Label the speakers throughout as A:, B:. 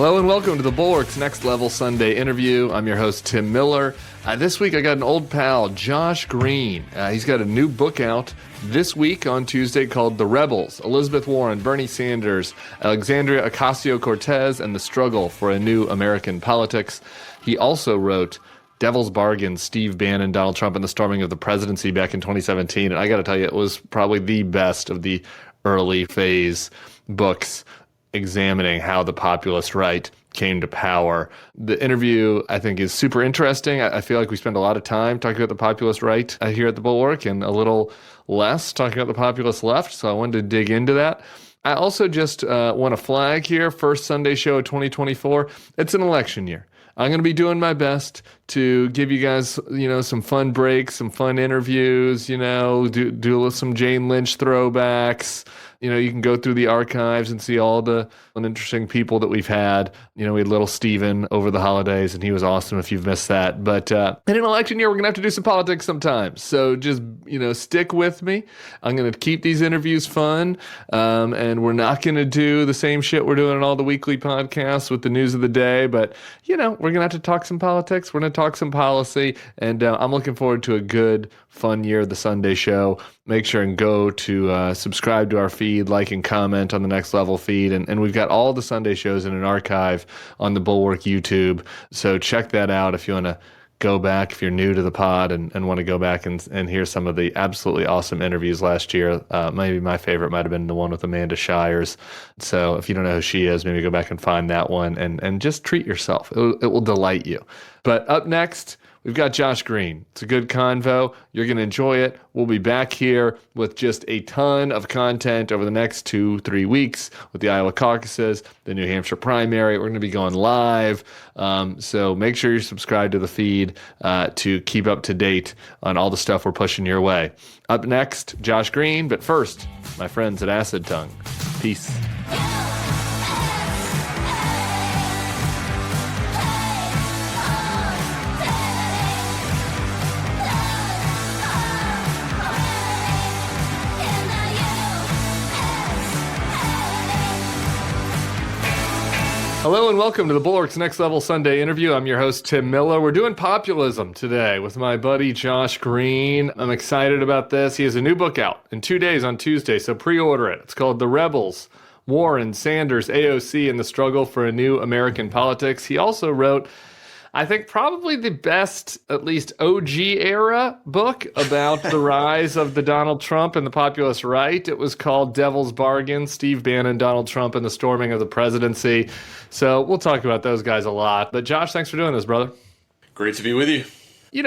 A: Hello and welcome to the Bulwark's Next Level Sunday interview. I'm your host, Tim Miller. This week I got an old pal, Josh Green. He's got a new book out this week on Tuesday called The Rebels, Elizabeth Warren, Bernie Sanders, Alexandria Ocasio-Cortez, and the Struggle for a New American Politics. He also wrote Devil's Bargain, Steve Bannon, Donald Trump, and the Storming of the Presidency back in 2017. And I got to tell you, it was probably the best of the early phase books examining how the populist right came to power. The interview, I think, is super interesting. I feel like we spend a lot of time talking about the populist right here at the Bulwark and a little less talking about the populist left, so I wanted to dig into that. I also just want to flag here, first Sunday show of 2024. It's an election year. I'm going to be doing my best to give you guys, some fun breaks, some fun interviews, do some Jane Lynch throwbacks. You can go through the archives and see all the interesting people that we've had. We had little Steven over the holidays, and he was awesome if you've missed that. But in an election year, we're going to have to do some politics sometimes. So just, stick with me. I'm going to keep these interviews fun, and we're not going to do the same shit we're doing in all the weekly podcasts with the news of the day. But, we're going to have to talk some politics. We're going to talk some policy, and I'm looking forward to a good, fun year of the Sunday show. Make sure and go to subscribe to our feed, like and comment on the Next Level feed. And we've got all the Sunday shows in an archive on the Bulwark YouTube. So check that out if you want to go back, if you're new to the pod and want to go back and hear some of the absolutely awesome interviews last year. Maybe my favorite might have been the one with Amanda Shires. So if you don't know who she is, maybe go back and find that one and just treat yourself. It will delight you. But up next, we've got Josh Green. It's a good convo. You're going to enjoy it. We'll be back here with just a ton of content over the next 2-3 weeks with the Iowa caucuses, the New Hampshire primary. We're going to be going live. So make sure you're subscribed to the feed to keep up to date on all the stuff we're pushing your way. Up next, Josh Green. But first, my friends at Acid Tongue. Peace. Hello and welcome to the Bulwark's Next Level Sunday interview. I'm your host, Tim Miller. We're doing populism today with my buddy Josh Green. I'm excited about this. He has a new book out in 2 days on Tuesday, so pre-order it. It's called The Rebels, Warren, Sanders, AOC, and the Struggle for a New American Politics. He also wrote, I think, probably the best, at least OG era book about the rise of the Donald Trump and the populist right. It was called Devil's Bargain, Steve Bannon, Donald Trump, and the Storming of the Presidency. So we'll talk about those guys a lot. But Josh, thanks for doing this, brother.
B: Great to be with you.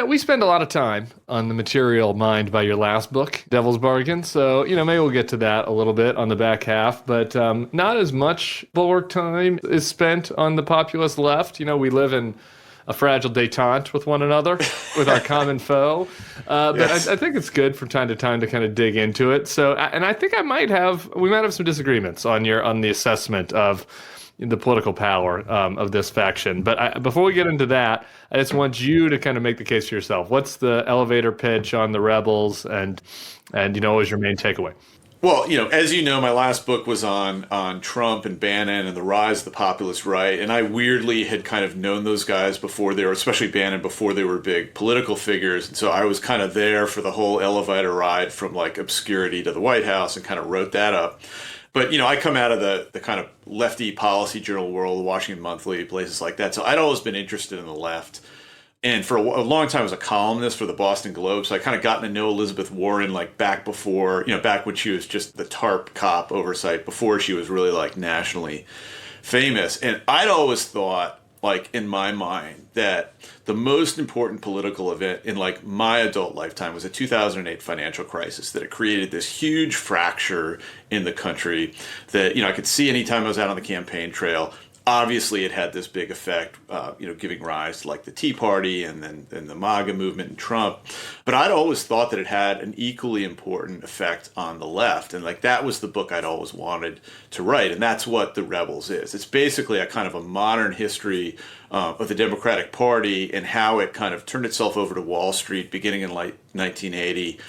A: We spend a lot of time on the material mined by your last book, Devil's Bargain. So, maybe we'll get to that a little bit on the back half. But not as much Bulwark time is spent on the populist left. We live in a fragile détente with one another, with our common foe. But yes. I think it's good from time to time to kind of dig into it. So, and I think we might have some disagreements on the assessment of the political power of this faction. But before we get into that, I just want you to kind of make the case for yourself. What's the elevator pitch on the Rebels, and what was your main takeaway?
B: Well, as you know, my last book was on Trump and Bannon and the rise of the populist right. And I weirdly had kind of known those guys before they were, especially Bannon, before they were big political figures. And so I was kind of there for the whole elevator ride from like obscurity to the White House and kind of wrote that up. But, I come out of the kind of lefty policy journal world, the Washington Monthly, places like that. So I'd always been interested in the left. And for a long time, I was a columnist for the Boston Globe. So I kind of gotten to know Elizabeth Warren like back before, back when she was just the TARP cop oversight, before she was really like nationally famous. And I'd always thought, like in my mind, that the most important political event in like my adult lifetime was the 2008 financial crisis, that it created this huge fracture in the country that, I could see anytime I was out on the campaign trail. Obviously, it had this big effect, giving rise to like the Tea Party and the MAGA movement and Trump. But I'd always thought that it had an equally important effect on the left. And like that was the book I'd always wanted to write. And that's what The Rebels is. It's basically a kind of a modern history of the Democratic Party and how it kind of turned itself over to Wall Street beginning in like 1980.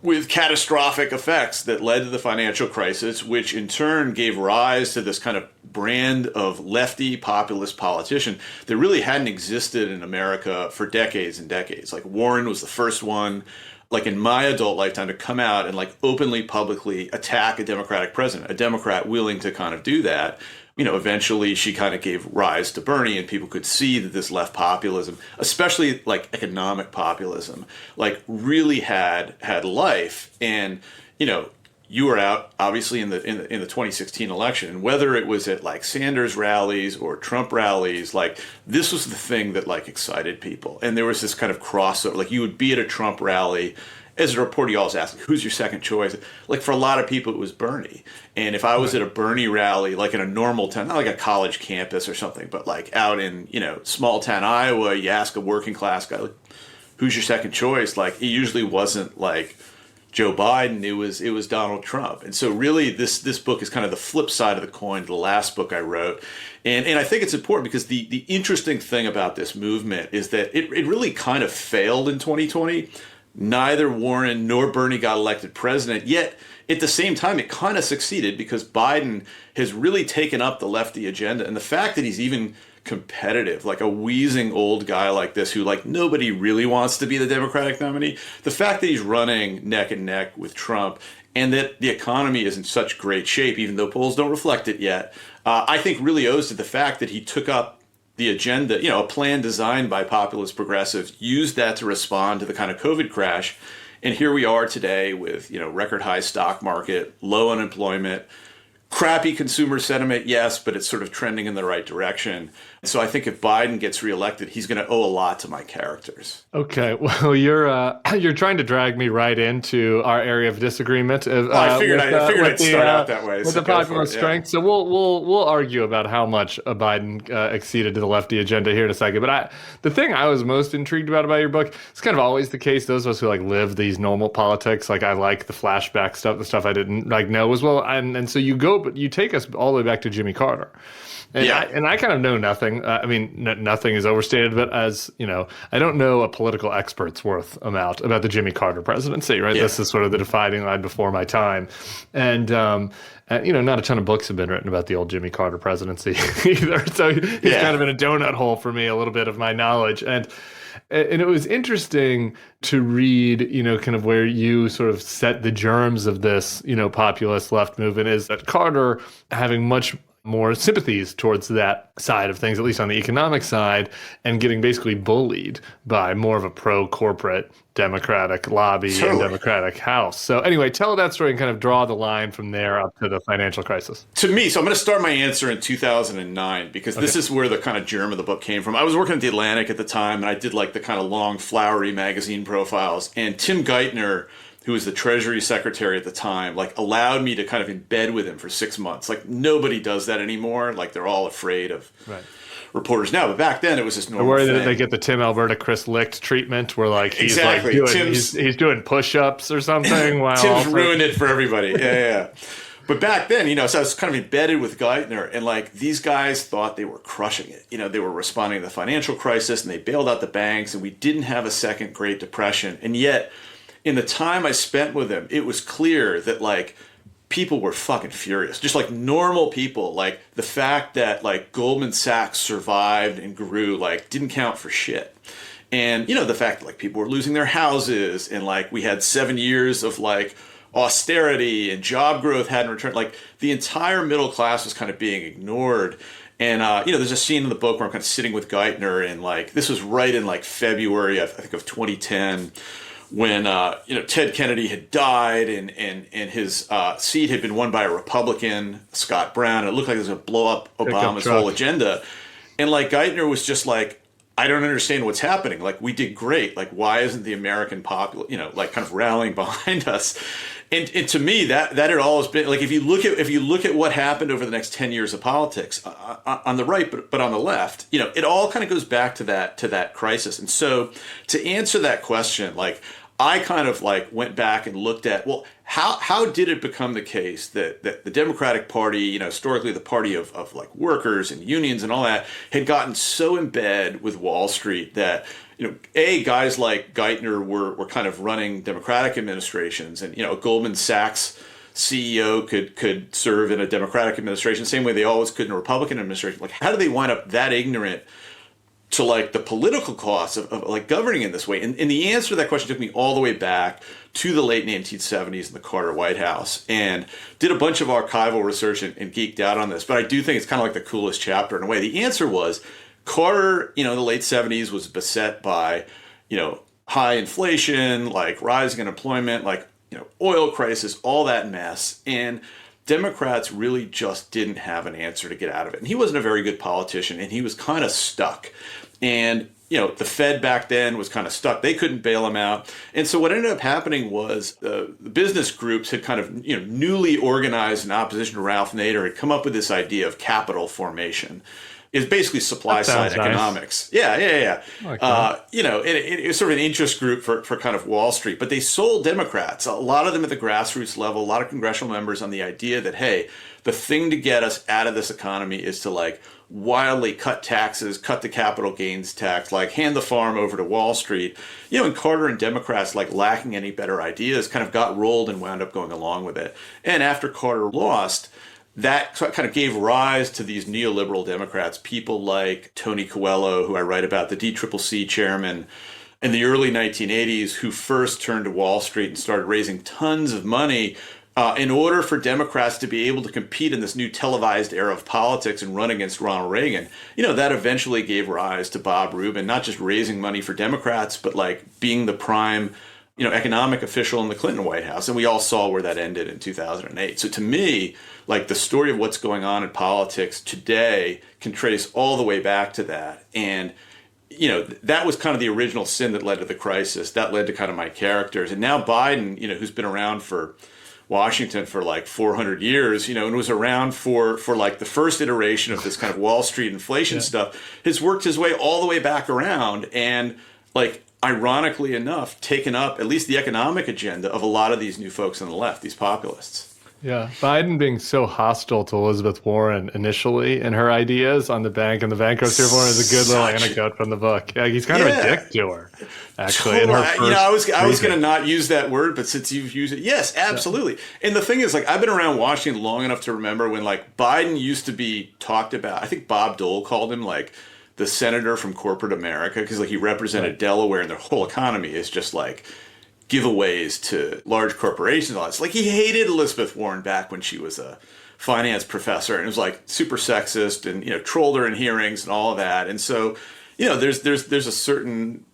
B: with catastrophic effects that led to the financial crisis, which in turn gave rise to this kind of brand of lefty populist politician that really hadn't existed in America for decades and decades. Like Warren was the first one, like in my adult lifetime, to come out and like openly, publicly attack a Democratic president, a Democrat willing to kind of do that. You know, eventually she kind of gave rise to Bernie, and people could see that this left populism, especially like economic populism, like really had life. And, you know, you were out obviously in the 2016 election, and whether it was at like Sanders rallies or Trump rallies, like this was the thing that like excited people. And there was this kind of crossover. Like you would be at a Trump rally. As a reporter, you always ask, who's your second choice? Like for a lot of people, it was Bernie. And if I was at a Bernie rally, like in a normal town, not like a college campus or something, but like out in, you know, small town Iowa, you ask a working class guy, like, who's your second choice? Like it usually wasn't like Joe Biden, it was Donald Trump. And so really this book is kind of the flip side of the coin to the last book I wrote. And I think it's important because the interesting thing about this movement is that it really kind of failed in 2020. Neither Warren nor Bernie got elected president, yet at the same time, it kind of succeeded because Biden has really taken up the lefty agenda. And the fact that he's even competitive, like a wheezing old guy like this who like nobody really wants to be the Democratic nominee, the fact that he's running neck and neck with Trump and that the economy is in such great shape, even though polls don't reflect it yet, I think really owes to the fact that he took up the agenda, you know, a plan designed by populist progressives, used that to respond to the kind of COVID crash. And here we are today with, you know, record high stock market, low unemployment, crappy consumer sentiment, yes, but it's sort of trending in the right direction. So I think if Biden gets reelected, he's going to owe a lot to my characters.
A: Okay, well, you're trying to drag me right into our area of disagreement.
B: I figured I'd start out that way.
A: With the populist strength. So we'll argue about how much Biden acceded to the lefty agenda here in a second. But the thing I was most intrigued about your book, it's kind of always the case. Those of us who like live these normal politics, like I like the flashback stuff, the stuff I didn't like know as well. And so but you take us all the way back to Jimmy Carter. And I kind of know nothing. I mean, nothing is overstated, but as you know, I don't know a political expert's worth amount about the Jimmy Carter presidency, right? Yeah. This is sort of the defining line before my time. And you know, not a ton of books have been written about the old Jimmy Carter presidency either. So he's kind of in a donut hole for me, a little bit of my knowledge. And it was interesting to read, you know, kind of where you sort of set the germs of this, you know, populist left movement is that Carter having much more sympathies towards that side of things, at least on the economic side, and getting basically bullied by more of a pro-corporate Democratic lobby and Democratic House. So anyway, tell that story and kind of draw the line from there up to the financial crisis.
B: To me, so I'm going to start my answer in 2009 because this is where the kind of germ of the book came from. I was working at The Atlantic at the time, and I did like the kind of long, flowery magazine profiles. And Tim Geithner, who was the Treasury Secretary at the time, like allowed me to kind of embed with him for 6 months. Like nobody does that anymore. Like they're all afraid of reporters now. But back then it was just normal.
A: They're worried that they get the Tim Alberta Chris Licht treatment where like he's like he's doing push-ups or something. While
B: Tim's ruined it for everybody. Yeah. But back then, you know, so I was kind of embedded with Geithner, and like these guys thought they were crushing it. You know, they were responding to the financial crisis and they bailed out the banks and we didn't have a second Great Depression. And yet, in the time I spent with him, it was clear that like people were fucking furious. Just like normal people, like the fact that like Goldman Sachs survived and grew like didn't count for shit. And you know, the fact that like people were losing their houses and like we had 7 years of like austerity and job growth hadn't returned. Like the entire middle class was kind of being ignored. And, you know, there's a scene in the book where I'm kind of sitting with Geithner and like, this was right in like February, I think of 2010. When you know, Ted Kennedy had died and his seat had been won by a Republican, Scott Brown. It looked like it was going to blow up Obama's whole agenda. And like Geithner was just like, I don't understand what's happening. Like we did great. Like why isn't the American populace, you know, like kind of rallying behind us? And to me, that had always been like if you look at what happened over the next 10 years of politics on the right, but on the left, you know, it all kind of goes back to that crisis. And so to answer that question, like I kind of like went back and looked at, well, how did it become the case that the Democratic Party, historically the party of like workers and unions and all that, had gotten so in bed with Wall Street that, guys like Geithner were kind of running Democratic administrations, and, a Goldman Sachs CEO could serve in a Democratic administration, same way they always could in a Republican administration. Like, how do they wind up that ignorant to like the political costs of like governing in this way? And the answer to that question took me all the way back to the late 1970s in the Carter White House, and did a bunch of archival research and geeked out on this. But I do think it's kind of like the coolest chapter in a way. The answer was Carter, in the late 70s was beset by, high inflation, like rising unemployment, like, oil crisis, all that mess. And Democrats really just didn't have an answer to get out of it. And he wasn't a very good politician, and he was kind of stuck. And, the Fed back then was kind of stuck. They couldn't bail him out. And so what ended up happening was the business groups had kind of, newly organized in opposition to Ralph Nader, had come up with this idea of capital formation. It's basically supply side economics. Nice. Yeah. It was sort of an interest group for kind of Wall Street, but they sold Democrats, a lot of them at the grassroots level, a lot of congressional members, on the idea that, hey, the thing to get us out of this economy is to like wildly cut taxes, cut the capital gains tax, like hand the farm over to Wall Street. And Carter and Democrats, like lacking any better ideas, kind of got rolled and wound up going along with it. And after Carter lost, that kind of gave rise to these neoliberal Democrats, people like Tony Coelho, who I write about, the DCCC chairman in the early 1980s, who first turned to Wall Street and started raising tons of money in order for Democrats to be able to compete in this new televised era of politics and run against Ronald Reagan. That eventually gave rise to Bob Rubin, not just raising money for Democrats, but like being the prime economic official in the Clinton White House. And we all saw where that ended in 2008. So to me, like the story of what's going on in politics today can trace all the way back to that. And, that was kind of the original sin that led to the crisis. That led to kind of my characters. And now Biden, who's been around for Washington for like 400 years, and was around for like the first iteration of this kind of Wall Street inflation stuff, has worked his way all the way back around and like, ironically enough, taken up at least the economic agenda of a lot of these new folks on the left, these populists.
A: Yeah, Biden being so hostile to Elizabeth Warren initially and her ideas on the bank and the bankruptcy reform is a good little anecdote from the book. Yeah, he's kind of a dick to her, actually. In her first
B: I was going to not use that word, but since you've used it, yes, absolutely. Yeah. And the thing is, like, I've been around Washington long enough to remember when, like, Biden used to be talked about. I think Bob Dole called him, like, the senator from corporate America, because like he represented Delaware, and their whole economy is just like giveaways to large corporations. It's like he hated Elizabeth Warren back when she was a finance professor, and it was like super sexist and trolled her in hearings and all of that. And so there's a certain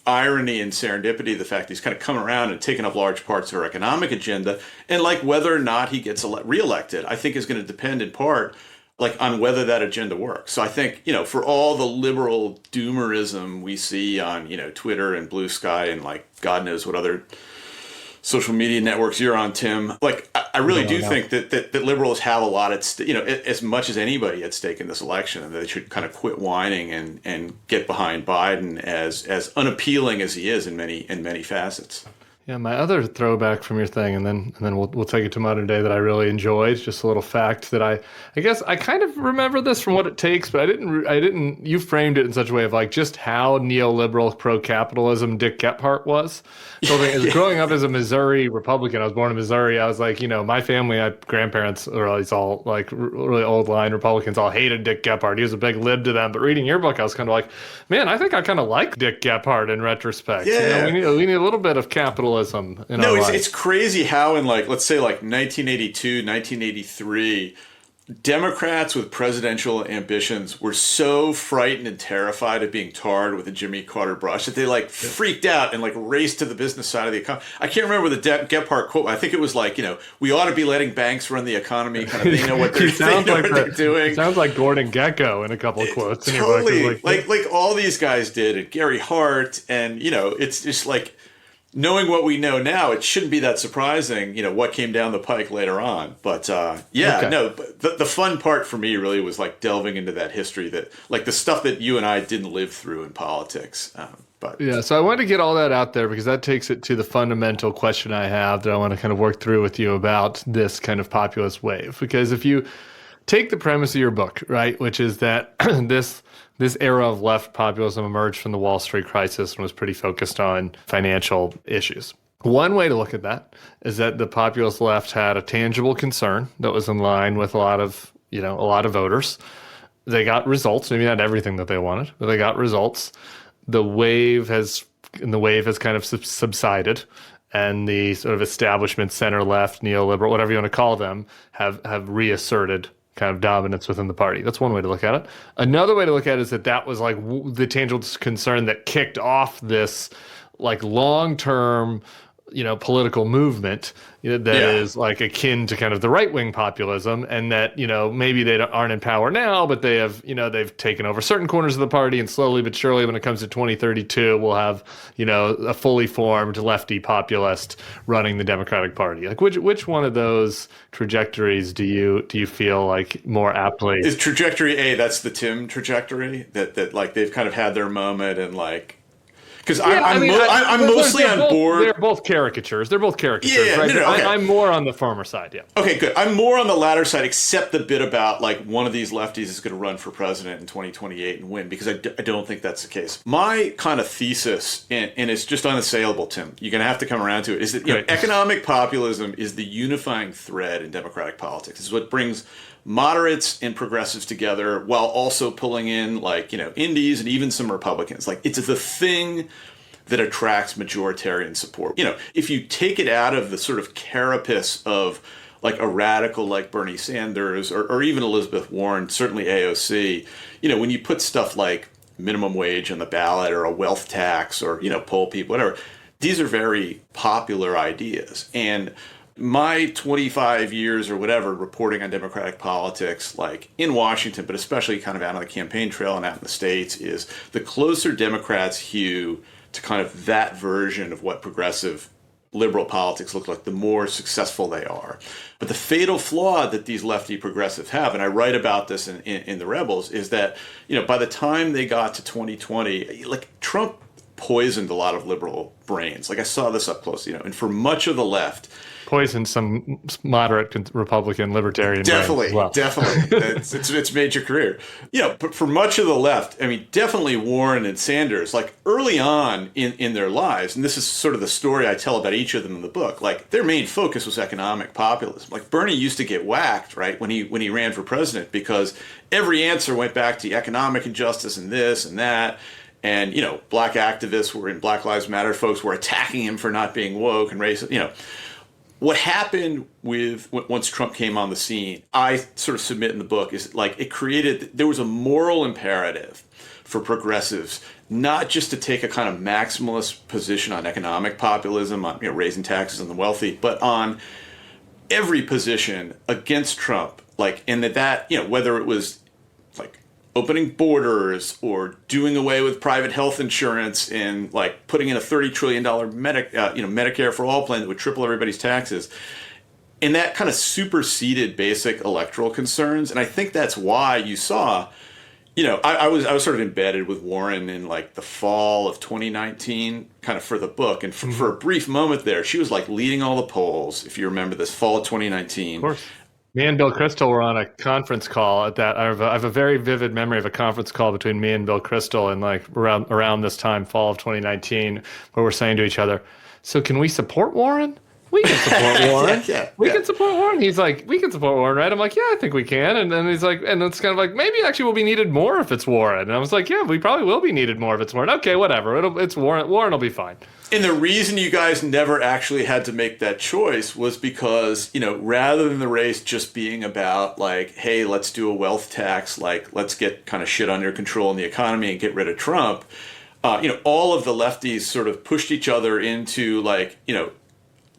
B: irony and serendipity, the fact that he's kind of come around and taken up large parts of her economic agenda, and like whether or not he gets reelected, I think is going to depend in part like on whether that agenda works. So I think, for all the liberal doomerism we see on, Twitter and Blue Sky and like God knows what other social media networks you're on, Tim, like I really do think that liberals have a lot at as much as anybody at stake in this election, and they should kind of quit whining and get behind Biden as unappealing as he is in many facets.
A: Yeah, my other throwback from your thing, and then we'll take it to modern day that I really enjoyed. Just a little fact that I guess I kind of remember this from What It Takes, but I didn't. You framed it in such a way of like just how neoliberal pro-capitalism Dick Gephardt was. So growing up as a Missouri Republican, I was born in Missouri. I was like, my family, my grandparents, or at least all like really old line Republicans, all hated Dick Gephardt. He was a big lib to them. But reading your book, I was kind of like, man, I think I kind of like Dick Gephardt in retrospect.
B: Yeah,
A: we need a little bit of capitalism.
B: It's crazy how in like, let's say like 1982, 1983, Democrats with presidential ambitions were so frightened and terrified of being tarred with a Jimmy Carter brush that they like freaked out and like raced to the business side of the economy. I can't remember the Gephardt quote. I think it was like, we ought to be letting banks run the economy. Kind of, they know what they're doing.
A: It sounds like Gordon Gekko in a couple of quotes.
B: Totally. Like all these guys did, and Gary Hart, and it's just like, knowing what we know now, it shouldn't be that surprising, what came down the pike later on. But the fun part for me really was like delving into that history, that like the stuff that you and I didn't live through in politics. But
A: yeah, so I wanted to get all that out there because that takes it to the fundamental question I have that I want to kind of work through with you about this kind of populist wave. Because if you take the premise of your book, right, which is that this era of left populism emerged from the Wall Street crisis and was pretty focused on financial issues. One way to look at that is that the populist left had a tangible concern that was in line with a lot of voters. They got results, maybe not everything that they wanted, but they got results. The wave has kind of subsided, and the sort of establishment, center left, neoliberal, whatever you want to call them, have reasserted kind of dominance within the party. That's one way to look at it. Another way to look at it is that was like the tangible concern that kicked off this like long-term, political movement that is like akin to kind of the right-wing populism, and that, maybe they aren't in power now, but they have, they've taken over certain corners of the party, and slowly but surely when it comes to 2032, we'll have, a fully formed lefty populist running the Democratic Party. Like which one of those trajectories do you feel like more aptly?
B: Is trajectory A, that's the Tim trajectory, that like they've kind of had their moment and like, because I'm mostly on board.
A: They're both caricatures. They're both caricatures,
B: yeah,
A: right?
B: No, okay.
A: I'm more on the former side, yeah.
B: Okay, good. I'm more on the latter side, except the bit about like one of these lefties is going to run for president in 2028 and win, because I don't think that's the case. My kind of thesis, and it's just unassailable, Tim, you're going to have to come around to it, is that economic populism is the unifying thread in democratic politics. It's what brings moderates and progressives together while also pulling in like, indies and even some Republicans. Like it's the thing that attracts majoritarian support. If you take it out of the sort of carapace of like a radical like Bernie Sanders or even Elizabeth Warren, certainly AOC, when you put stuff like minimum wage on the ballot or a wealth tax or, poll people, whatever, these are very popular ideas. And my 25 years or whatever reporting on democratic politics, like in Washington, but especially kind of out on the campaign trail and out in the States, is the closer Democrats hew to kind of that version of what progressive liberal politics look like, the more successful they are. But the fatal flaw that these lefty progressives have, and I write about this in The Rebels, is that, by the time they got to 2020, like Trump poisoned a lot of liberal brains. Like I saw this up close, and for much of the left,
A: poisoned some moderate Republican libertarian.
B: Definitely,
A: well.
B: Definitely. It's made your career. But for much of the left, I mean, definitely Warren and Sanders, like early on in their lives, and this is sort of the story I tell about each of them in the book, like their main focus was economic populism. Like Bernie used to get whacked, right, when he ran for president, because every answer went back to economic injustice and this and that. And, black activists were in Black Lives Matter, folks were attacking him for not being woke and racist, What happened once Trump came on the scene, I sort of submit in the book, is like there was a moral imperative for progressives, not just to take a kind of maximalist position on economic populism, on raising taxes on the wealthy, but on every position against Trump, like, and that whether it was like opening borders or doing away with private health insurance and like putting in a $30 trillion Medicare for all plan that would triple everybody's taxes. And that kind of superseded basic electoral concerns. And I think that's why you saw, I was sort of embedded with Warren in like the fall of 2019, kind of for the book. And for a brief moment there, she was like leading all the polls, if you remember this, fall of 2019.
A: Of course. Me and Bill Kristol were on a conference call at that. I have a very vivid memory of a conference call between me and Bill Kristol in like around this time, fall of 2019, where we're saying to each other, so can we support Warren? We can support Warren. We can support Warren. He's like, we can support Warren, right? I'm like, yeah, I think we can. And then he's like, and it's kind of like, maybe actually we'll be needed more if it's Warren. And I was like, yeah, we probably will be needed more if it's Warren. Okay, whatever. It's Warren. Warren will be fine.
B: And the reason you guys never actually had to make that choice was because, rather than the race just being about like, hey, let's do a wealth tax, like let's get kind of shit under control in the economy and get rid of Trump, all of the lefties sort of pushed each other into like,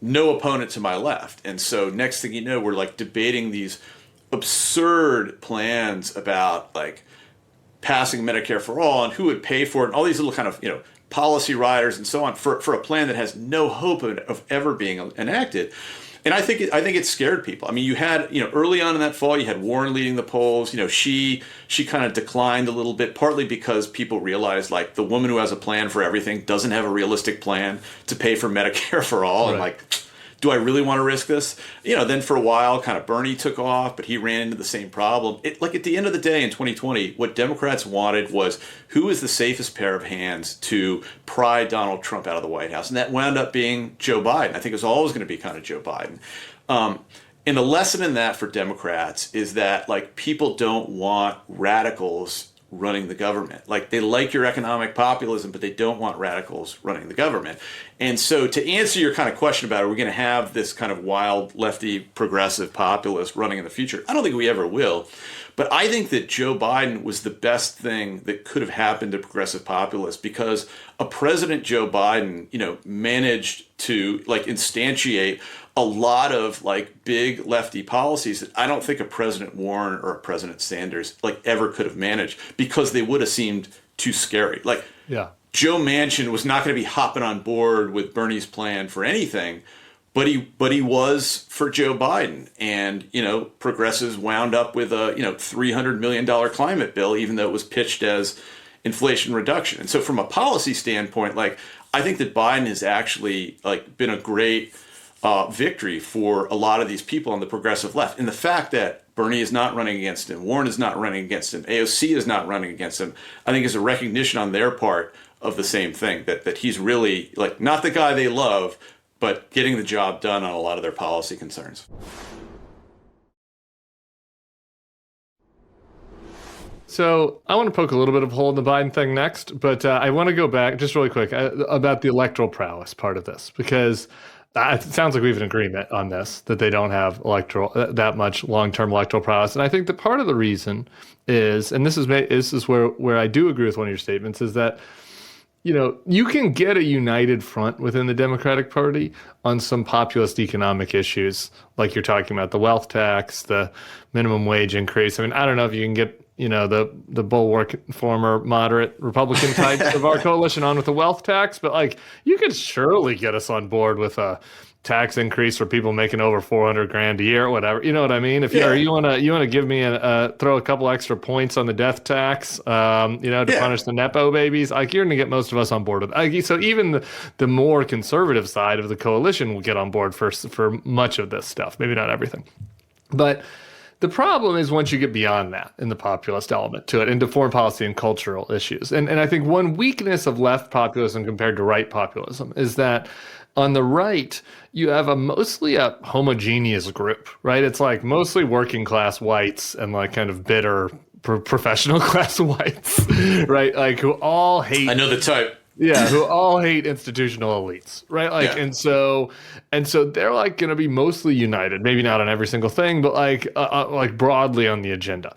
B: no opponent to my left. And so next thing you know, we're like debating these absurd plans about like passing Medicare for all and who would pay for it and all these little kind of, policy riders and so on for a plan that has no hope of ever being enacted. And I think it scared people. I mean, you had, early on in that fall, you had Warren leading the polls. She kind of declined a little bit, partly because people realized, like, the woman who has a plan for everything doesn't have a realistic plan to pay for Medicare for all. Right. And like, do I really want to risk this? Then for a while, kind of Bernie took off, but he ran into the same problem. Like, at the end of the day in 2020, what Democrats wanted was who is the safest pair of hands to pry Donald Trump out of the White House. And that wound up being Joe Biden. I think it was always going to be kind of Joe Biden. And the lesson in that for Democrats is that, like, people don't want radicals running the government. Like, they like your economic populism, but they don't want radicals running the government. And so to answer your kind of question about, are we going to have this kind of wild lefty progressive populist running in the future? I don't think we ever will. But I think that Joe Biden was the best thing that could have happened to progressive populists, because a President Joe Biden, managed to, like, instantiate a lot of, like, big lefty policies that I don't think a President Warren or a President Sanders, like, ever could have managed, because they would have seemed too scary. Like, yeah. Joe Manchin was not going to be hopping on board with Bernie's plan for anything, but he was for Joe Biden. And, progressives wound up with a, $300 million climate bill, even though it was pitched as inflation reduction. And so from a policy standpoint, like, I think that Biden has actually, like, been a great victory for a lot of these people on the progressive left. And the fact that Bernie is not running against him, Warren is not running against him, AOC is not running against him, I think is a recognition on their part of the same thing, that he's really, like, not the guy they love, but getting the job done on a lot of their policy concerns.
A: So I want to poke a little bit of a hole in the Biden thing next, but I want to go back just really quick about the electoral prowess part of this, because it sounds like we have an agreement on this, that they don't have that much long-term electoral prowess. And I think that part of the reason is, and this is where I do agree with one of your statements, is that, you can get a united front within the Democratic Party on some populist economic issues, like you're talking about the wealth tax, the minimum wage increase. I mean, I don't know if you can get, the bulwark former moderate Republican types of our coalition on with the wealth tax, but, like, you could surely get us on board with a tax increase for people making over $400,000 a year or whatever. You know what I mean? If you want to give me throw a couple extra points on the death tax, to punish the Nepo babies, like, you're going to get most of us on board with it. Like, so even the more conservative side of the coalition will get on board for much of this stuff. Maybe not everything, but the problem is once you get beyond that in the populist element to it, into foreign policy and cultural issues. And I think one weakness of left populism compared to right populism is that on the right, you have mostly a homogeneous group, right? It's like mostly working class whites and, like, kind of bitter professional class whites, right? Like, who all hate.
B: I know the type.
A: Yeah, who all hate institutional elites, right? Like, yeah. and so they're, like, going to be mostly united, maybe not on every single thing, but like broadly on the agenda.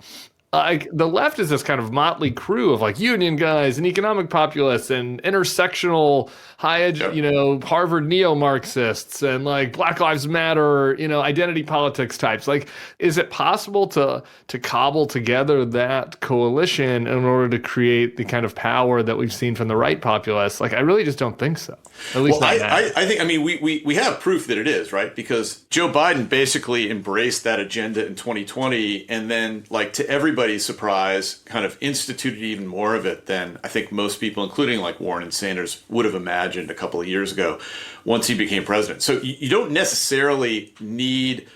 A: Like, the left is this kind of motley crew of, like, union guys and economic populists and intersectional Harvard neo-Marxists and, like, Black Lives Matter, identity politics types. Like, is it possible to cobble together that coalition in order to create the kind of power that we've seen from the right populists? Like, I really just don't think so. At least not now.
B: I think, we have proof that it is, right? Because Joe Biden basically embraced that agenda in 2020, and then, like, to everybody's surprise, kind of instituted even more of it than I think most people, including, like, Warren and Sanders, would have imagined a couple of years ago once he became president. So you don't necessarily need,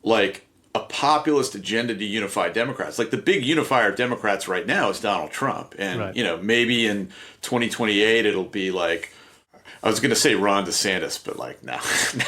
B: like, a populist agenda to unify Democrats. Like, the big unifier of Democrats right now is Donald Trump. And, right. Maybe in 2028 it'll be, like, I was going to say Ron DeSantis, but, like, no.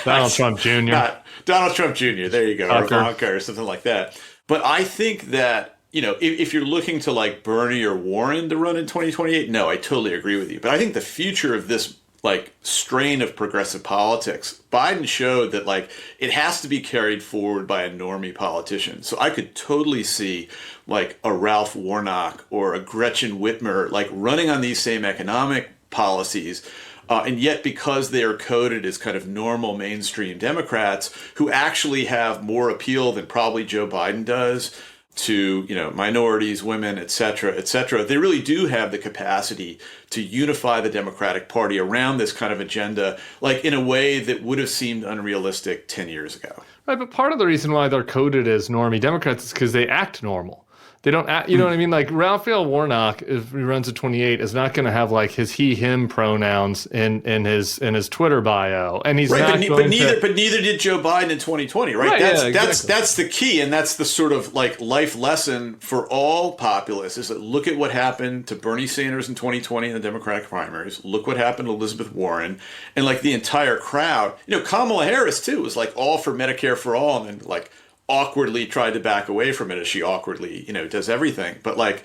A: Donald Trump Jr.
B: Donald Trump Jr. There you go. Or Ivanka or something like that. But I think that, if you're looking to, like, Bernie or Warren to run in 2028, no, I totally agree with you. But I think the future of this, like, strain of progressive politics, Biden showed that, like, it has to be carried forward by a normie politician. So I could totally see, like, a Ralph Warnock or a Gretchen Whitmer, like, running on these same economic policies. And yet, because they are coded as kind of normal mainstream Democrats who actually have more appeal than probably Joe Biden does, to, minorities, women, et cetera, they really do have the capacity to unify the Democratic Party around this kind of agenda, like in a way that would have seemed unrealistic 10 years ago.
A: Right, but part of the reason why they're coded as normie Democrats is because they act normal. They don't act, you know what I mean? Like Raphael Warnock, if he runs at 28, is not going to have like his he/him pronouns in his Twitter bio, and he's not
B: but neither did Joe Biden in 2020, right?
A: Right,
B: That's the key, and that's the sort of like life lesson for all populists: is that look at what happened to Bernie Sanders in 2020 in the Democratic primaries. Look what happened to Elizabeth Warren, and like the entire crowd. Kamala Harris too was like all for Medicare for all, and then like awkwardly tried to back away from it, as she awkwardly, does everything. But like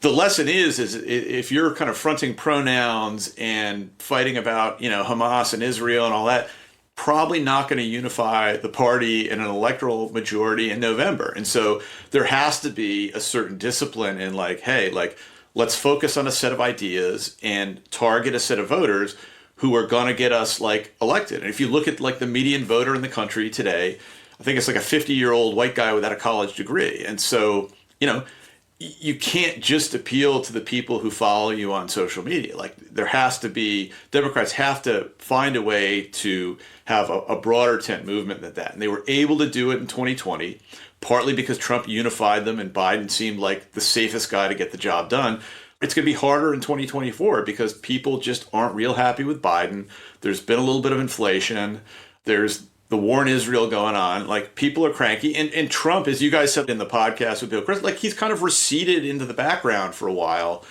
B: the lesson is if you're kind of fronting pronouns and fighting about, Hamas and Israel and all that, probably not going to unify the party in an electoral majority in November. And so there has to be a certain discipline in like, hey, like let's focus on a set of ideas and target a set of voters who are going to get us like elected. And if you look at like the median voter in the country today, I think it's like a 50-year-old white guy without a college degree. And so, you can't just appeal to the people who follow you on social media. Like there has to be, Democrats have to find a way to have a broader tent movement than that. And they were able to do it in 2020, partly because Trump unified them and Biden seemed like the safest guy to get the job done. It's going to be harder in 2024 because people just aren't real happy with Biden. There's been a little bit of inflation. There's the war in Israel going on, like people are cranky. And Trump, as you guys said in the podcast with Bill Chris, like he's kind of receded into the background for a while.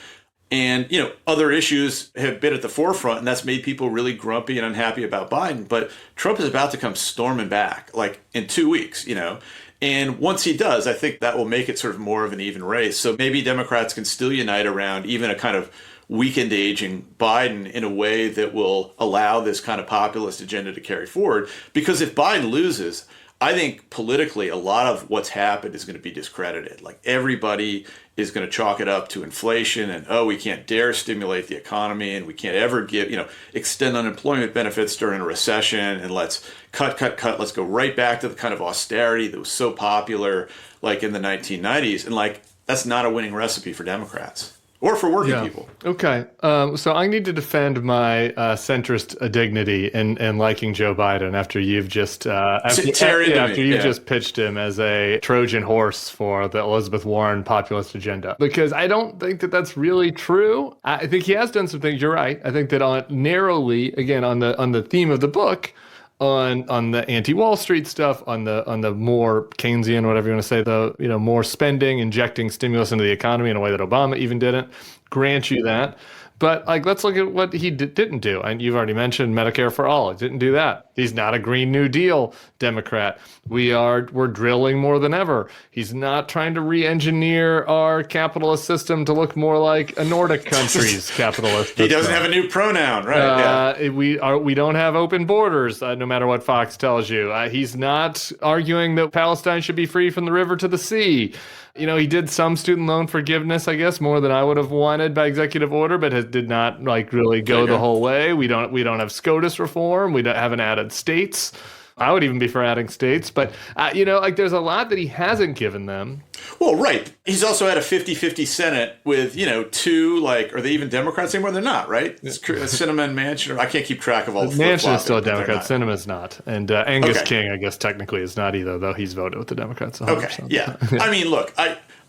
B: And, other issues have been at the forefront, and that's made people really grumpy and unhappy about Biden. But Trump is about to come storming back, like in 2 weeks, And once he does, I think that will make it sort of more of an even race. So maybe Democrats can still unite around even a kind of weakened aging Biden in a way that will allow this kind of populist agenda to carry forward. Because if Biden loses, I think politically a lot of what's happened is going to be discredited. Like everybody is going to chalk it up to inflation and, we can't dare stimulate the economy and we can't ever extend unemployment benefits during a recession and let's cut. Let's go right back to the kind of austerity that was so popular like in the 1990s. And like, that's not a winning recipe for Democrats. Or for working people. Okay.
A: So I need to defend my centrist dignity in liking Joe Biden after you've just just pitched him as a Trojan horse for the Elizabeth Warren populist agenda. Because I don't think that that's really true. I think he has done some things. You're right. I think that on the theme of the book, on the anti-Wall Street stuff, on the more Keynesian, whatever you want to say, the more spending, injecting stimulus into the economy in a way that Obama even didn't. Grant you that. But like, let's look at what he didn't do. And you've already mentioned Medicare for all. He didn't do that. He's not a Green New Deal Democrat. We're drilling more than ever. He's not trying to re-engineer our capitalist system to look more like a Nordic country's capitalist system.
B: He doesn't have a new pronoun, right?
A: We don't have open borders, no matter what Fox tells you. He's not arguing that Palestine should be free from the river to the sea. He did some student loan forgiveness, I guess, more than I would have wanted by executive order, but did not like really go the whole way. We don't have SCOTUS reform. We haven't added states. I would even be for adding states, but there's a lot that he hasn't given them.
B: Well, right. He's also had a 50-50 Senate with, two, are they even Democrats anymore? They're not, right? Sinema and Manchin, I can't keep track of all the
A: Manchin is still a Democrat. Sinema's not. And Angus King, I guess, technically is not either, though he's voted with the Democrats 100%.
B: Okay, yeah. I mean, look,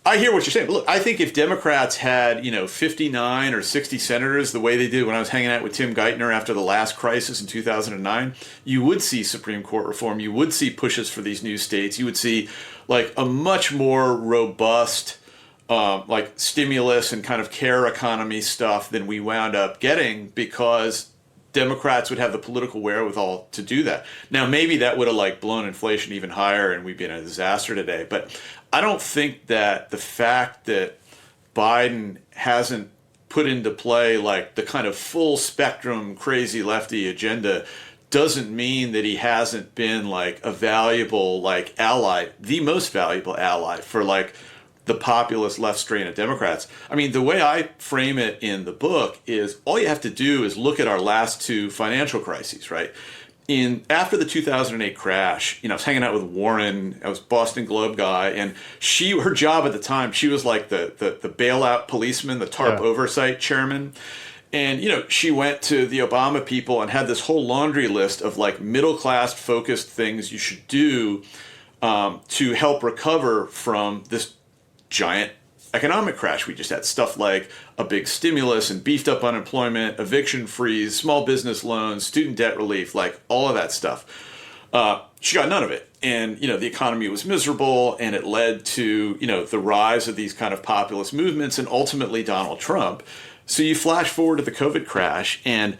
B: I hear what you're saying, but look, I think if Democrats had, 59 or 60 senators the way they did when I was hanging out with Tim Geithner after the last crisis in 2009, you would see Supreme Court reform. You would see pushes for these new states. You would see like a much more robust stimulus and kind of care economy stuff than we wound up getting because Democrats would have the political wherewithal to do that. Now, maybe that would have blown inflation even higher and we'd be in a disaster today. But I don't think that the fact that Biden hasn't put into play the kind of full spectrum crazy lefty agenda doesn't mean that he hasn't been a valuable ally, the most valuable ally for the populist left strain of Democrats. I mean, the way I frame it in the book is all you have to do is look at our last two financial crises, right? after the 2008 crash, I was hanging out with Warren. I was Boston Globe guy, and her job at the time, she was like the bailout policeman, the TARP oversight chairman. And, she went to the Obama people and had this whole laundry list of like middle class focused things you should do to help recover from this giant economic crash we just had. Stuff like a big stimulus and beefed up unemployment, eviction freeze, small business loans, student debt relief, like all of that stuff. She got none of it. And, the economy was miserable, and it led to, the rise of these kind of populist movements and ultimately Donald Trump. So you flash forward to the COVID crash, and,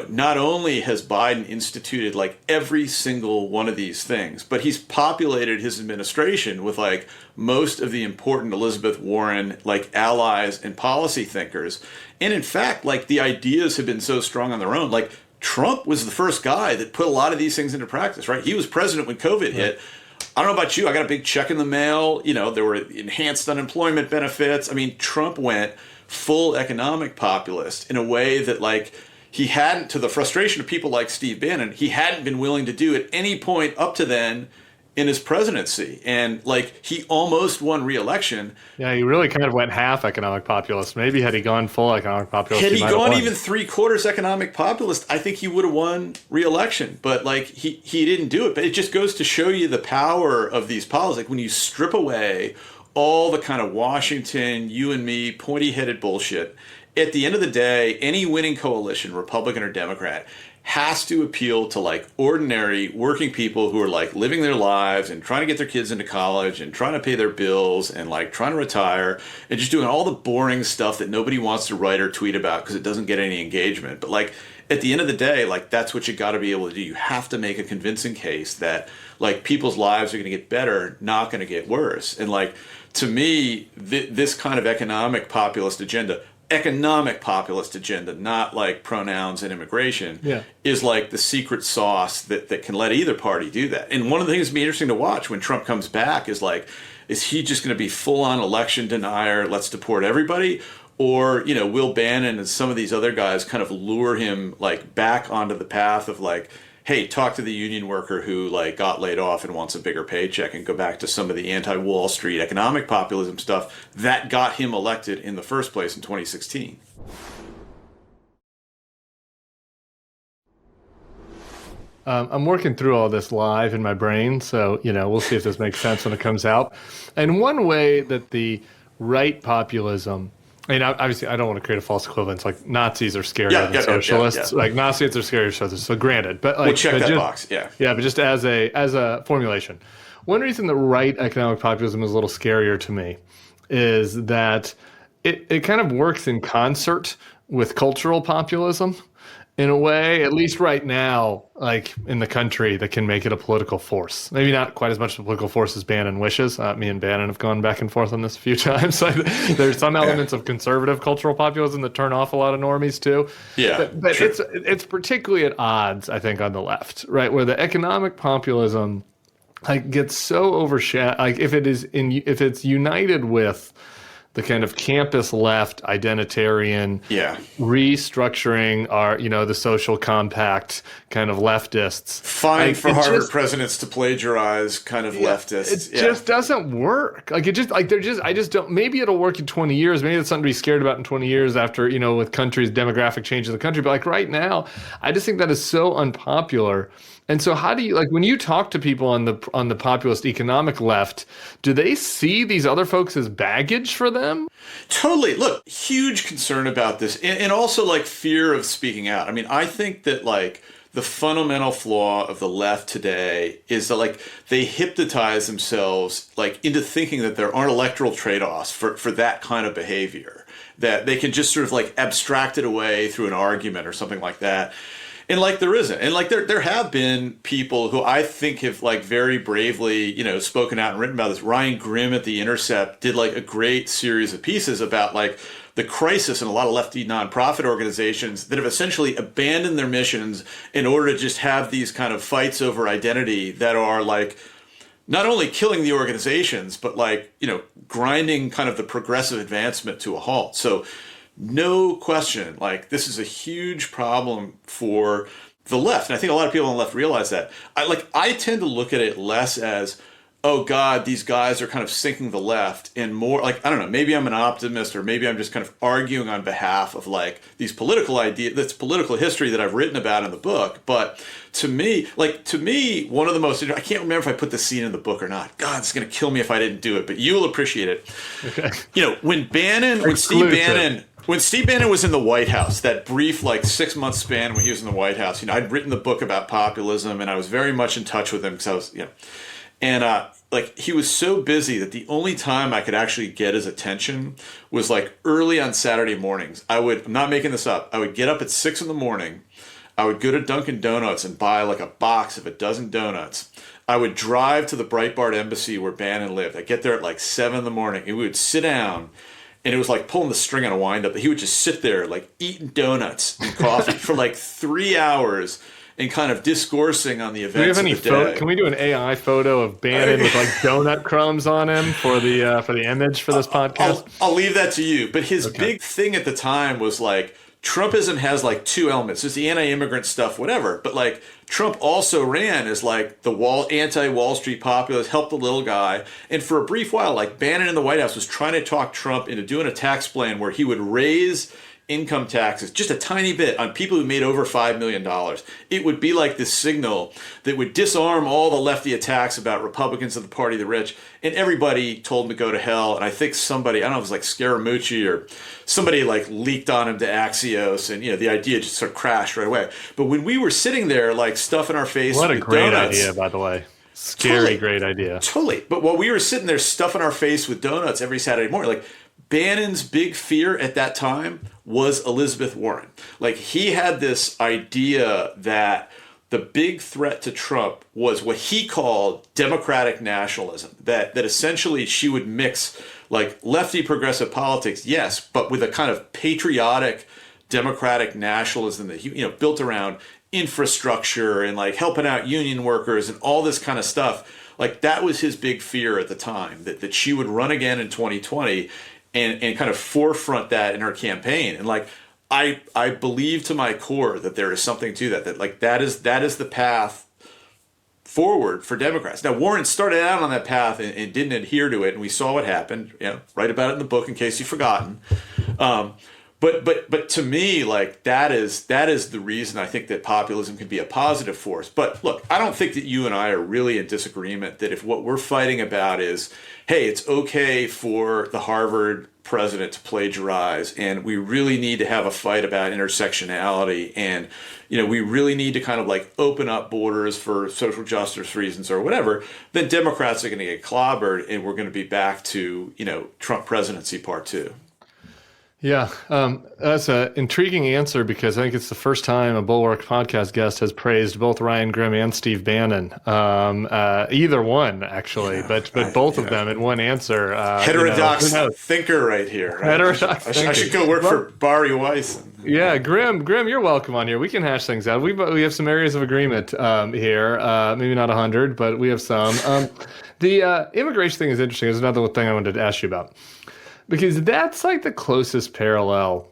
B: not only has Biden instituted like every single one of these things, but he's populated his administration with like most of the important Elizabeth Warren like allies and policy thinkers. And in fact, like the ideas have been so strong on their own. Like Trump was the first guy that put a lot of these things into practice, right? He was president when COVID hit. I don't know about you. I got a big check in the mail. There were enhanced unemployment benefits. I mean, Trump went full economic populist in a way that like he hadn't, to the frustration of people like Steve Bannon, he hadn't been willing to do at any point up to then in his presidency. And like he almost won re-election.
A: Yeah, he really kind of went half economic populist. Maybe had he gone full economic populist,
B: had he gone even 3/4 economic populist, I think he would have won re-election. But like he didn't do it. But it just goes to show you the power of these policies. Like when you strip away all the kind of Washington, you and me, pointy-headed bullshit, at the end of the day, any winning coalition, Republican or Democrat, has to appeal to like ordinary working people who are like living their lives and trying to get their kids into college and trying to pay their bills and like trying to retire and just doing all the boring stuff that nobody wants to write or tweet about because it doesn't get any engagement. But like at the end of the day, like that's what you got to be able to do. You have to make a convincing case that like people's lives are going to get better, not going to get worse. And like to me, this kind of economic populist agenda, not like pronouns and immigration, is like the secret sauce that can let either party do that. And one of the things that'd be interesting to watch when Trump comes back is like, is he just going to be full on election denier, let's deport everybody? Or, will Bannon and some of these other guys kind of lure him like back onto the path of like, hey, talk to the union worker who like got laid off and wants a bigger paycheck, and go back to some of the anti-Wall Street economic populism stuff that got him elected in the first place in 2016.
A: I'm working through all this live in my brain, so, we'll see if this makes sense when it comes out. And one way that the right populism, obviously, I don't want to create a false equivalence. Like Nazis are scarier than socialists. Like Nazis are scarier than socialists. So granted, but like
B: we'll check that box. Yeah.
A: But just as a formulation, one reason the right economic populism is a little scarier to me is that it kind of works in concert with cultural populism in a way, at least right now, like in the country, that can make it a political force. Maybe not quite as much of a political force as Bannon wishes. Me and Bannon have gone back and forth on this a few times. Like, there's some elements of conservative cultural populism that turn off a lot of normies too.
B: Yeah,
A: but it's particularly at odds, I think, on the left, right, where the economic populism like gets so overshadowed. Like if it's united with the kind of campus left identitarian restructuring our, the social compact kind of leftists.
B: Fine for Harvard presidents to plagiarize kind of leftists.
A: It just doesn't work. Like I just don't, maybe it'll work in 20 years. Maybe it's something to be scared about in 20 years after, with countries, demographic changes in the country. But like right now, I just think that is so unpopular. And so how do you, like when you talk to people on the populist economic left, do they see these other folks as baggage for them?
B: Totally. Look, huge concern about this and also like fear of speaking out. I mean, I think that like the fundamental flaw of the left today is that like they hypnotize themselves like into thinking that there aren't electoral trade-offs for that kind of behavior, that they can just sort of like abstract it away through an argument or something like that. And like there isn't. And like there have been people who I think have like very bravely, spoken out and written about this. Ryan Grimm at The Intercept did like a great series of pieces about like the crisis in a lot of lefty nonprofit organizations that have essentially abandoned their missions in order to just have these kind of fights over identity that are like not only killing the organizations, but like, grinding kind of the progressive advancement to a halt. So no question, like this is a huge problem for the left. And I think a lot of people on the left realize that. I tend to look at it less as, oh God, these guys are kind of sinking the left, and more like, I don't know, maybe I'm an optimist, or maybe I'm just kind of arguing on behalf of like these political ideas, that's political history that I've written about in the book. But to me, one of the most, I can't remember if I put the scene in the book or not. God, it's going to kill me if I didn't do it, but you'll appreciate it. Okay. When Steve Bannon was in the White House, that brief like 6 month span when he was in the White House, I'd written the book about populism, and I was very much in touch with him because I was, and he was so busy that the only time I could actually get his attention was like early on Saturday mornings. I'm not making this up. I would get up at 6 a.m. I would go to Dunkin' Donuts and buy like a box of a dozen donuts. I would drive to the Breitbart embassy where Bannon lived. I'd get there at like 7 a.m. and we would sit down. And it was like pulling the string on a wind up. But he would just sit there like eating donuts and coffee for like 3 hours and kind of discoursing on the events of the day.
A: Can we do an AI photo of Bannon with like donut crumbs on him for the image for this podcast?
B: I'll leave that to you. But his big thing at the time was like, Trumpism has like two elements. There's the anti-immigrant stuff, whatever. But like Trump also ran as like the anti-Wall Street populist, help the little guy. And for a brief while, like Bannon in the White House was trying to talk Trump into doing a tax plan where he would raise income taxes just a tiny bit on people who made over $5 million. It would be like this signal that would disarm all the lefty attacks about Republicans of the party of the rich. And everybody told him to go to hell. And I think somebody, I don't know if it was like Scaramucci or somebody like leaked on him to Axios, and the idea just sort of crashed right away. But when we were sitting there like stuffing our face
A: what
B: with
A: a great
B: donuts,
A: idea, by the way. Scary, great idea.
B: Totally. But while we were sitting there stuffing our face with donuts every Saturday morning, like Bannon's big fear at that time was Elizabeth Warren. Like he had this idea that the big threat to Trump was what he called democratic nationalism, that essentially she would mix like lefty progressive politics, yes, but with a kind of patriotic democratic nationalism that he, built around infrastructure and like helping out union workers and all this kind of stuff. Like that was his big fear at the time, that she would run again in 2020 and kind of forefront that in her campaign. And like I believe to my core that there is something to that like that is the path forward for Democrats. Now Warren started out on that path and didn't adhere to it, and we saw what happened. Write about it in the book in case you've forgotten. But to me, like that is the reason I think that populism can be a positive force. But look, I don't think that you and I are really in disagreement that if what we're fighting about is, hey, it's okay for the Harvard president to plagiarize, and we really need to have a fight about intersectionality, and we really need to kind of like open up borders for social justice reasons or whatever, then Democrats are going to get clobbered, and we're going to be back to Trump presidency part 2.
A: Yeah, that's an intriguing answer because I think it's the first time a Bulwark podcast guest has praised both Ryan Grimm and Steve Bannon. Either one, actually, but both of them in one answer.
B: Heterodox thinker right here. Right?
A: Heterodox
B: I should go work for Bari Weiss.
A: Yeah, Grimm, you're welcome on here. We can hash things out. We have some areas of agreement here. Maybe not 100, but we have some. The immigration thing is interesting. There's another thing I wanted to ask you about. Because that's like the closest parallel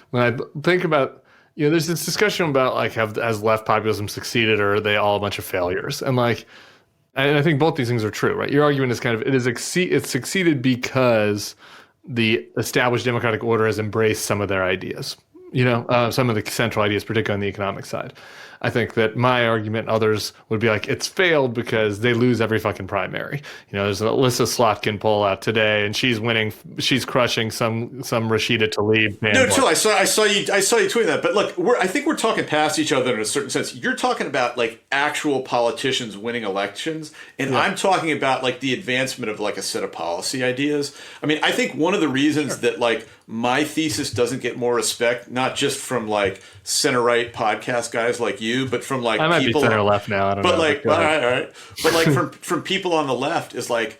A: when I think about, there's this discussion about like has left populism succeeded or are they all a bunch of failures? And like, and I think both these things are true, right? Your argument is kind of it's succeeded because the established democratic order has embraced some of their ideas, some of the central ideas, particularly on the economic side. I think that my argument, others would be like, it's failed because they lose every fucking primary. There's an Alyssa Slotkin poll out today, and she's winning. She's crushing some Rashida Tlaib.
B: No, too. I saw you tweeting that. But look, I think we're talking past each other in a certain sense. You're talking about like actual politicians winning elections, and I'm talking about like the advancement of like a set of policy ideas. I mean, I think one of the reasons that like my thesis doesn't get more respect, not just from like center right podcast guys like you, but from like
A: I might
B: people
A: be center left now. I don't know.
B: But like, all right. But like from people on the left is like,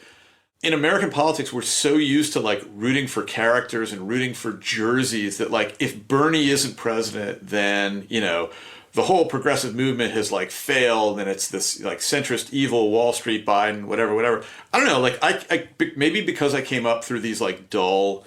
B: in American politics, we're so used to like rooting for characters and rooting for jerseys that like if Bernie isn't president, then the whole progressive movement has like failed, and it's this like centrist evil Wall Street Biden, whatever. I don't know. Like I maybe because I came up through these like dull